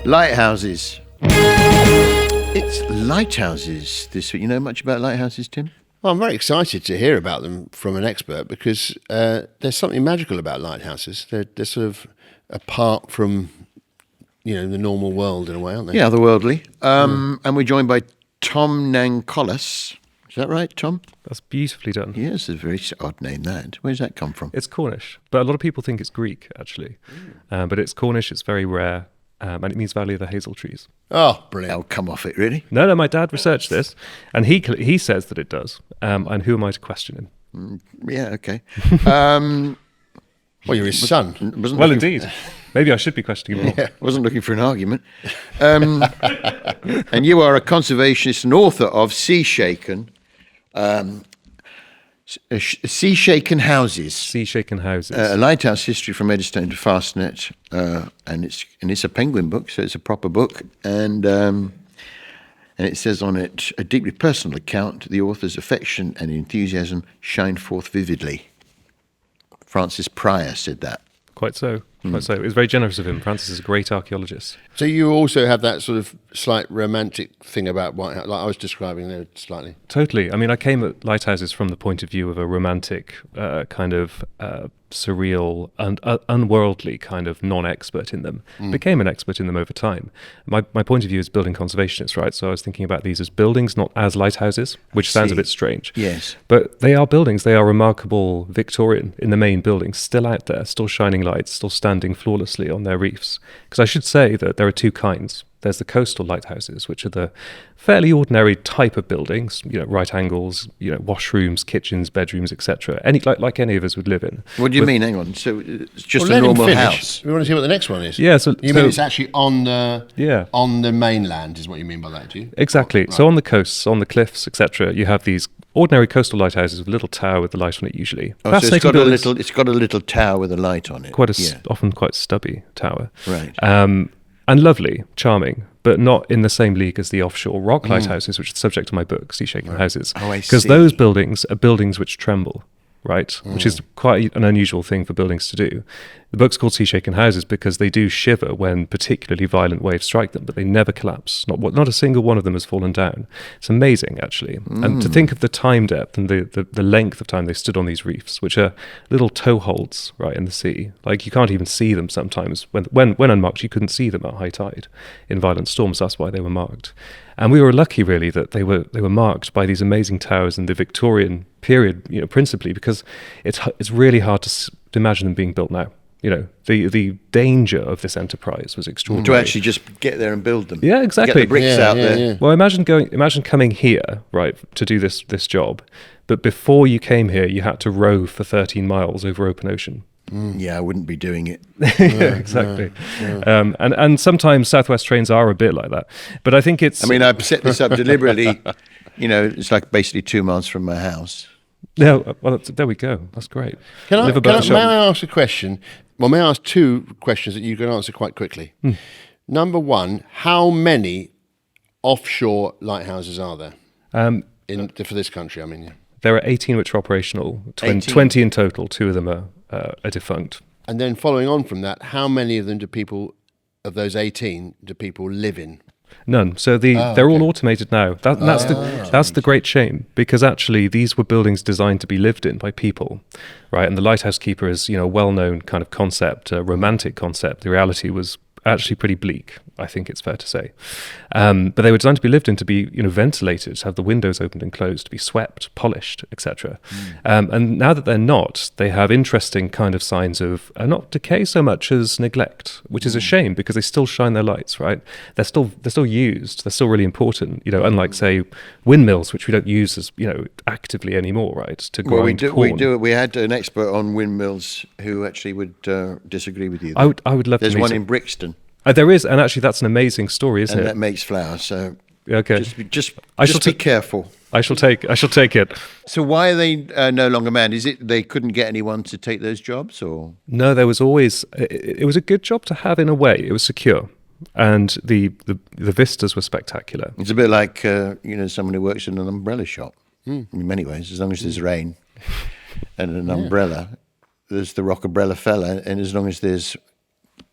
Lighthouses. It's lighthouses this week. You know much about lighthouses, Tim? Well, I'm very excited to hear about them from an expert because there's something magical about lighthouses. They're sort of apart from, the normal world in a way, aren't they? Yeah, otherworldly. And we're joined by Tom Nancollas. Is that right, Tom? That's beautifully done. Yes, a very odd name, that. Where does that come from? It's Cornish, but a lot of people think it's Greek, actually. But it's Cornish, it's very rare, and it means Valley of the Hazel Trees. Oh, brilliant. Oh, come off it, really? No, my dad researched this, and he says that it does. And who am I to question him? Yeah, okay. Well, you're his son. Well, indeed. Maybe I should be questioning him more. Yeah, wasn't looking for an argument. And you are a conservationist and author of Sea Shaken Houses. Sea Shaken Houses. A lighthouse history from Eddystone to Fastnet, and it's a Penguin book, so it's a proper book, and it says on it, a deeply personal account. The author's affection and enthusiasm shine forth vividly. Francis Pryor said that. Quite so. Quite so. It was very generous of him. Francis is a great archaeologist. So you also have that sort of slight romantic thing about Whitehouse, like I was describing there slightly. Totally. I mean, I came at Lighthouses from the point of view of a romantic, kind of surreal and unworldly kind of non-expert in them. Became an expert in them over time. My point of view is building conservationist, right? So I was thinking about these as buildings, not as lighthouses, which sounds a bit strange. Yes. But they are buildings. They are remarkable Victorian in the main buildings, still out there, still shining lights, still standing flawlessly on their reefs. Because I should say that there are two kinds. There's the coastal lighthouses, which are the fairly ordinary type of buildings, right angles, washrooms, kitchens, bedrooms, etc. Like any of us would live in. What do you mean? Hang on. So it's just Well, a let him normal finish. house. We want to see what the next one is. Yeah. So You mean it's actually on the Yeah. on the mainland? Is what you mean by that? Do you? Exactly. Right. So on the coasts, on the cliffs, etc., you have these ordinary coastal lighthouses with a little tower with the light on it usually. Oh, so it's got buildings. it's got a little tower with a light on it. Often quite stubby tower. Right. And lovely, charming, but not in the same league as the offshore rock lighthouses, which is the subject of my book, Sea Shaken Houses. Oh, I Because see. those buildings are buildings which tremble, right? Which is quite an unusual thing for buildings to do. The book's called Sea Shaken Houses because they do shiver when particularly violent waves strike them, but they never collapse. Not a single one of them has fallen down. It's amazing, actually. And to think of the time depth and the length of time they stood on these reefs, which are little toe holds, right, in the sea. Like, you can't even see them sometimes. When unmarked, you couldn't see them at high tide in violent storms. That's why they were marked. And we were lucky, really, that they were marked by these amazing towers in the Victorian period, principally because it's really hard to imagine them being built now. The danger of this enterprise was extraordinary. To actually just get there and build them. Yeah, exactly. Get the bricks out there. Yeah. Well, imagine coming here, right, to do this job, but before you came here, you had to row for 13 miles over open ocean. Yeah, I wouldn't be doing it. Yeah, exactly. And sometimes Southwest trains are a bit like that, but I think it's. I mean, I've set this up deliberately. It's like basically 2 miles from my house. No, well, there we go. That's great. May Live above the shop. I ask a question? Well, may I ask two questions that you can answer quite quickly? Number one, how many offshore lighthouses are there for this country? I mean, yeah. There are 18 which are operational, 18. 20 in total. 2 of them are defunct. And then following on from that, how many of them of those 18, do people live in? None. So they're all automated now. That's the great shame, because actually these were buildings designed to be lived in by people, right? And the lighthouse keeper is, a well-known kind of concept, a romantic concept. The reality was actually pretty bleak, I think it's fair to say. But they were designed to be lived in, to be ventilated, to have the windows opened and closed, to be swept, polished, etc. And now that they're not, they have interesting kind of signs of not decay so much as neglect, which is a shame because they still shine their lights, right? They're still used. They're still really important. Unlike say windmills, which we don't use as actively anymore, right? To grind corn. We had an expert on windmills who actually would disagree with you. I would love. There's to meet one him. in Brixton. There is, and actually that's an amazing story, isn't and it? that makes flowers. So okay, just be careful. I shall take it. So why are they no longer manned? Is it they couldn't get anyone to take those jobs, or no? There was always it was a good job to have in a way. It was secure, and the vistas were spectacular. It's a bit like someone who works in an umbrella shop. In many ways, as long as there's rain and an umbrella, there's the rock umbrella fella, and as long as there's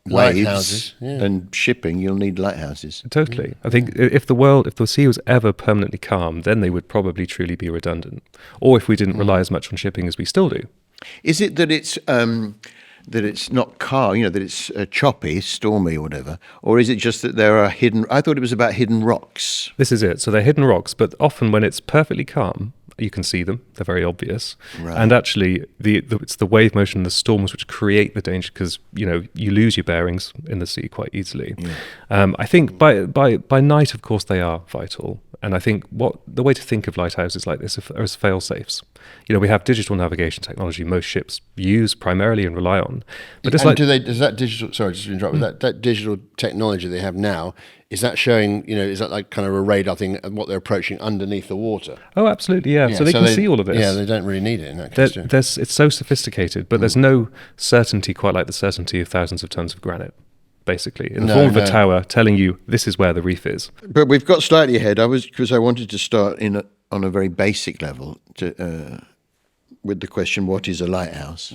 Lighthouses, waves and shipping, you'll need lighthouses. Totally. I think if the sea was ever permanently calm, then they would probably truly be redundant. Or if we didn't rely as much on shipping as we still do. Is it that it's not calm, that it's choppy, stormy or whatever, or is it just that there are hidden? I thought it was about hidden rocks. This is it. So they're hidden rocks, but often when it's perfectly calm, you can see them. They're very obvious. Right. And actually, it's the wave motion, the storms, which create the danger because you lose your bearings in the sea quite easily. Yeah. I think by night, of course, they are vital. And I think the way to think of lighthouses like this are as fail-safes. We have digital navigation technology most ships use primarily and rely on. But it's does that digital? Sorry, just to interrupt. That digital technology they have now, is that showing? Is that like kind of a radar thing? What they're approaching underneath the water? Oh, absolutely, yeah. So they can see all of this. Yeah, they don't really need it in that case. It's so sophisticated, but there's no certainty quite like the certainty of thousands of tons of granite. Basically, in the form of a tower telling you this is where the reef is. But we've got slightly ahead. Because I wanted to start on a very basic level with the question, what is a lighthouse?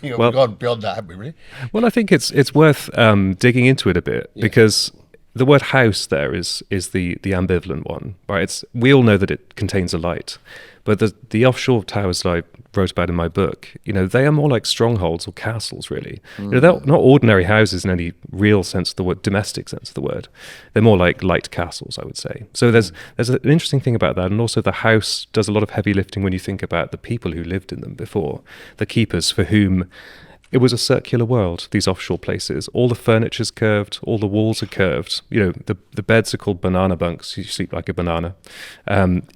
We've gone beyond that, haven't we, really? Well, I think it's worth digging into it a bit because the word house there is the ambivalent one, right? We all know that it contains a light, but the offshore towers that I wrote about in my book, they are more like strongholds or castles, really. They're not ordinary houses in any real sense of the word, domestic sense of the word. They're more like light castles, I would say. So there's an interesting thing about that, and also the house does a lot of heavy lifting when you think about the people who lived in them before, the keepers for whom it was a circular world, these offshore places. All the furniture's curved, all the walls are curved. The beds are called banana bunks. You sleep like a banana.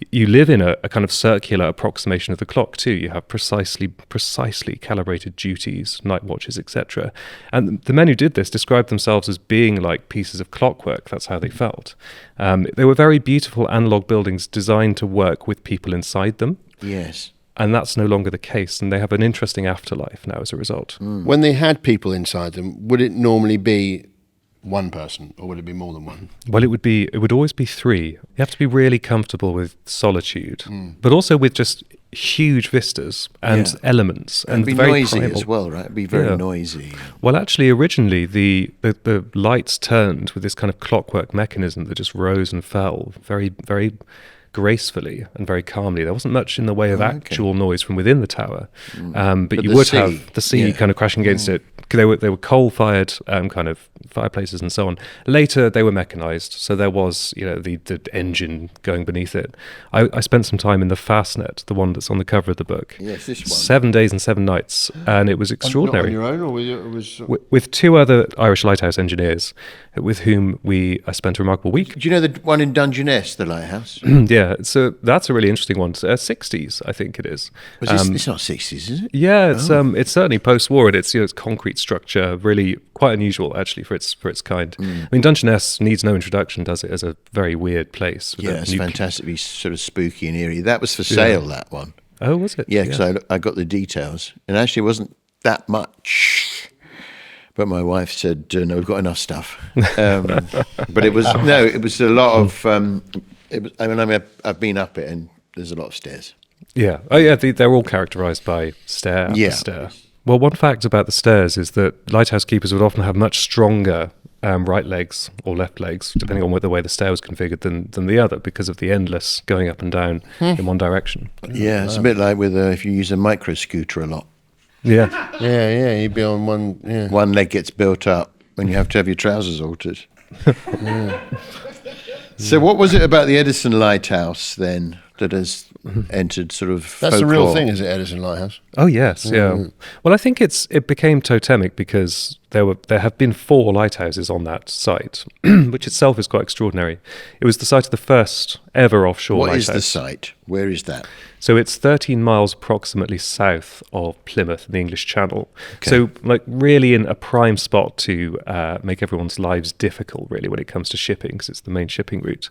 You live in a kind of circular approximation of the clock too. You have precisely calibrated duties, night watches, etc. And the men who did this described themselves as being like pieces of clockwork. That's how they felt. They were very beautiful analog buildings designed to work with people inside them. Yes. And that's no longer the case, and they have an interesting afterlife now as a result. When they had people inside them, would it normally be one person, or would it be more than one? Well, it would always be three. You have to be really comfortable with solitude, but also with just huge vistas and elements. And be very noisy primal. as well, right? It'd be very noisy. Well, actually, originally, the lights turned with this kind of clockwork mechanism that just rose and fell very, very gracefully and very calmly. There wasn't much in the way of actual noise from within the tower, but you would have the sea kind of crashing against it. They were coal-fired kind of fireplaces and so on. Later, they were mechanized, so there was the engine going beneath it. I spent some time in the Fastnet, the one that's on the cover of the book. Yes, this one. 7 days and 7 nights, and it was extraordinary. On your own, or was with two other Irish lighthouse engineers, with whom I spent a remarkable week. Do you know the one in Dungeness, the lighthouse? Yeah, so that's a really interesting one. 60s, I think it is. It's not 60s, is it? Yeah, it's certainly post-war, and it's concrete structure, really quite unusual actually for its kind. I mean, Dungeness needs no introduction, does it? As a very weird place. It's fantastically sort of spooky and eerie. That was for sale, that one. Oh, was it? Yeah, because I got the details, and actually it wasn't that much. But my wife said, "No, we've got enough stuff." But it was a lot of. I've been up it, and there's a lot of stairs. Yeah. Oh, yeah. They're all characterised by stair after stair. Well, one fact about the stairs is that lighthouse keepers would often have much stronger right legs or left legs, depending on the way the stair was configured, than the other, because of the endless going up and down in one direction. Yeah, it's a bit like with if you use a micro scooter a lot. Yeah. Yeah, you'd be on one. Yeah. One leg gets built up when you have to have your trousers altered. So what was it about the Eddystone Lighthouse then that has entered sort of That's folklore? the real thing, is it, Eddystone Lighthouse? Oh yes, yeah. Well, I think it became totemic because there have been 4 lighthouses on that site, which itself is quite extraordinary. It was the site of the first ever offshore lighthouse. What is the site? Where is that? So it's 13 miles approximately south of Plymouth in the English Channel. Okay. So like really in a prime spot to make everyone's lives difficult really when it comes to shipping, because it's the main shipping route.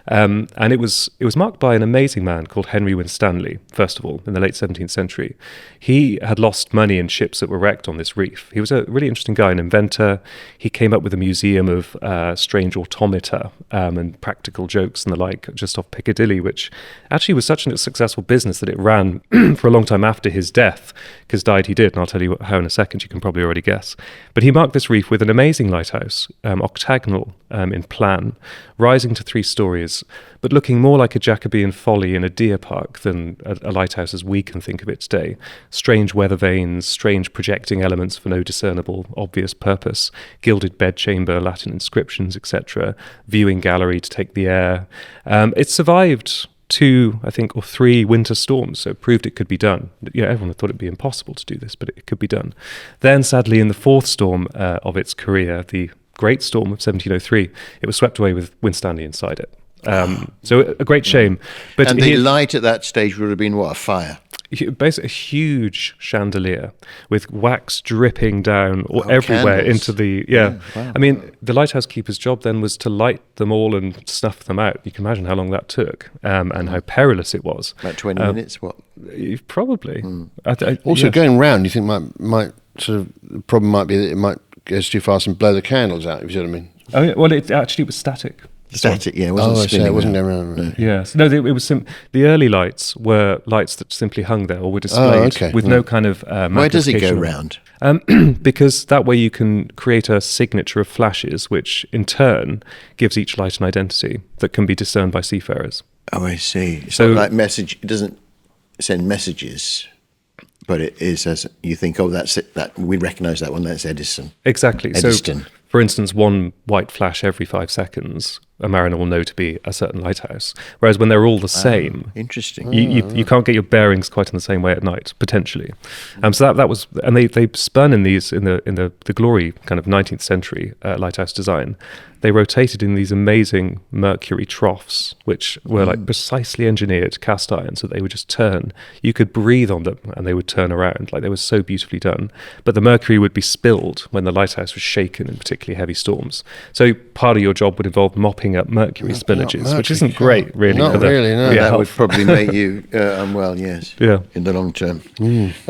And it was marked by an amazing man called Henry Winstanley, first of all, in the late 17th century. He had lost money in ships that were wrecked on this reef. He was a really interesting guy, an inventor. He came up with a museum of strange automata and practical jokes and the like just off Piccadilly, which actually was such a successful business that it ran for a long time after his death, because died he did, and I'll tell you how in a second. You can probably already guess. But he marked this reef with an amazing lighthouse, octagonal in plan, rising to 3 stories, but looking more like a Jacobean folly in a deer park than a lighthouse as we can think of it today. Strange weather vanes, strange projecting elements for no discernible, obvious purpose, gilded bedchamber, Latin inscriptions, etc., viewing gallery to take the air. It survived 2, I think, or 3 winter storms, so it proved it could be done. Everyone had thought it'd be impossible to do this, but it could be done. Then, sadly, in the 4th storm of its career, the Great Storm of 1703, it was swept away with Winstanley inside it. So a great shame. But and the light at that stage would have been what, a fire? Basically a huge chandelier with wax dripping down everywhere candles. into the Wow. I mean, the lighthouse keeper's job then was to light them all and snuff them out. You can imagine how long that took, and how perilous it was. About 20 minutes, what? Probably. Also, going round, you think might sort of the problem might be that it might go too fast and blow the candles out. If you see what I mean? Oh, yeah, well, it actually was static. Static, yeah. It wasn't spinning. It wasn't around. going round. Right. Yes. No, it was the early lights were lights that simply hung there or were displayed with no kind of Why does it go magnification. round? Because that way you can create a signature of flashes, which in turn gives each light an identity that can be discerned by seafarers. Oh, I see. It's So- not like message. It doesn't send messages, but it is as you think. Oh, that's it. That we recognise that one. That's Eddystone. Exactly. Eddystone. So, for instance, one white flash every 5 seconds, a mariner will know to be a certain lighthouse. Whereas when they're all the same, Interesting. you can't get your bearings quite in the same way at night, potentially. So that was, and they spun in these in the glory kind of 19th century lighthouse design. They rotated in these amazing mercury troughs, which were like precisely engineered cast iron, so they would just turn. You could breathe on them, and they would turn around. Like, they were so beautifully done. But the mercury would be spilled when the lighthouse was shaken in particularly heavy storms. So part of your job would involve mopping up mercury spillages, which isn't great, really. Not for the, really, no. for your That would health. probably make you unwell. Yes. Yeah. In the long term.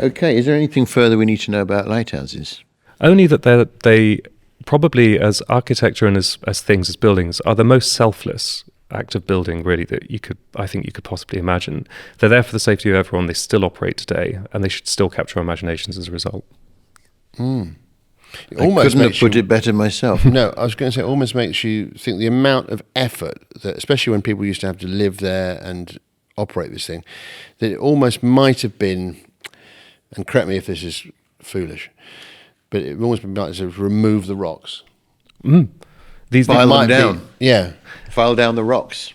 Okay. Is there anything further we need to know about lighthouses? Only that they probably, as architecture and as things, as buildings, are the most selfless act of building, really, that I think you could possibly imagine. They're there for the safety of everyone. They still operate today, and they should still capture our imaginations as a result. It I almost couldn't have makes put you, it better myself. No, I was going to say, it almost makes you think the amount of effort that, especially when people used to have to live there and operate this thing, that it almost might have been, and correct me if this is foolish, but it almost might have remove the rocks. These File them Might be- down. Yeah. File down the rocks.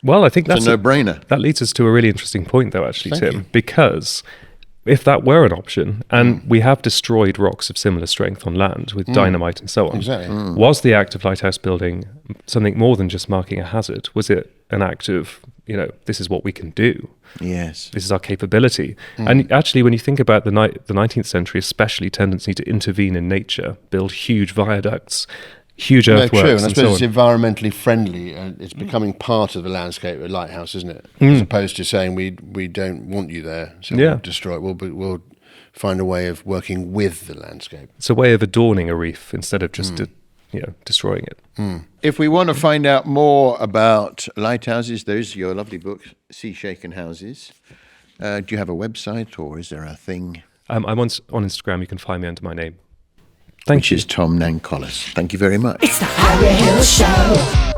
Well, I think It's that's a no-brainer. That leads us to a really interesting point, though, actually, Thank Tim, you. because if that were an option, and we have destroyed rocks of similar strength on land with dynamite and so on, Exactly. was the act of lighthouse building something more than just marking a hazard? Was it an act of, this is what we can do? Yes. This is our capability. And actually, when you think about the 19th century, especially tendency to intervene in nature, build huge viaducts, huge No, earthworks, true, and I and suppose so it's on. environmentally friendly, and it's becoming part of the landscape of Lighthouse, isn't it? As opposed to saying we don't want you there, so Yeah. we'll destroy it. We'll find a way of working with the landscape. It's a way of adorning a reef instead of just destroying it. If we want to find out more about lighthouses, there's your lovely book, Sea Shaken Houses. Do you have a website, or is there a thing? I'm on Instagram. You can find me under my name. Thank Which you. is Tom Nancollas. Thank you very much. It's the Harry Hill Show.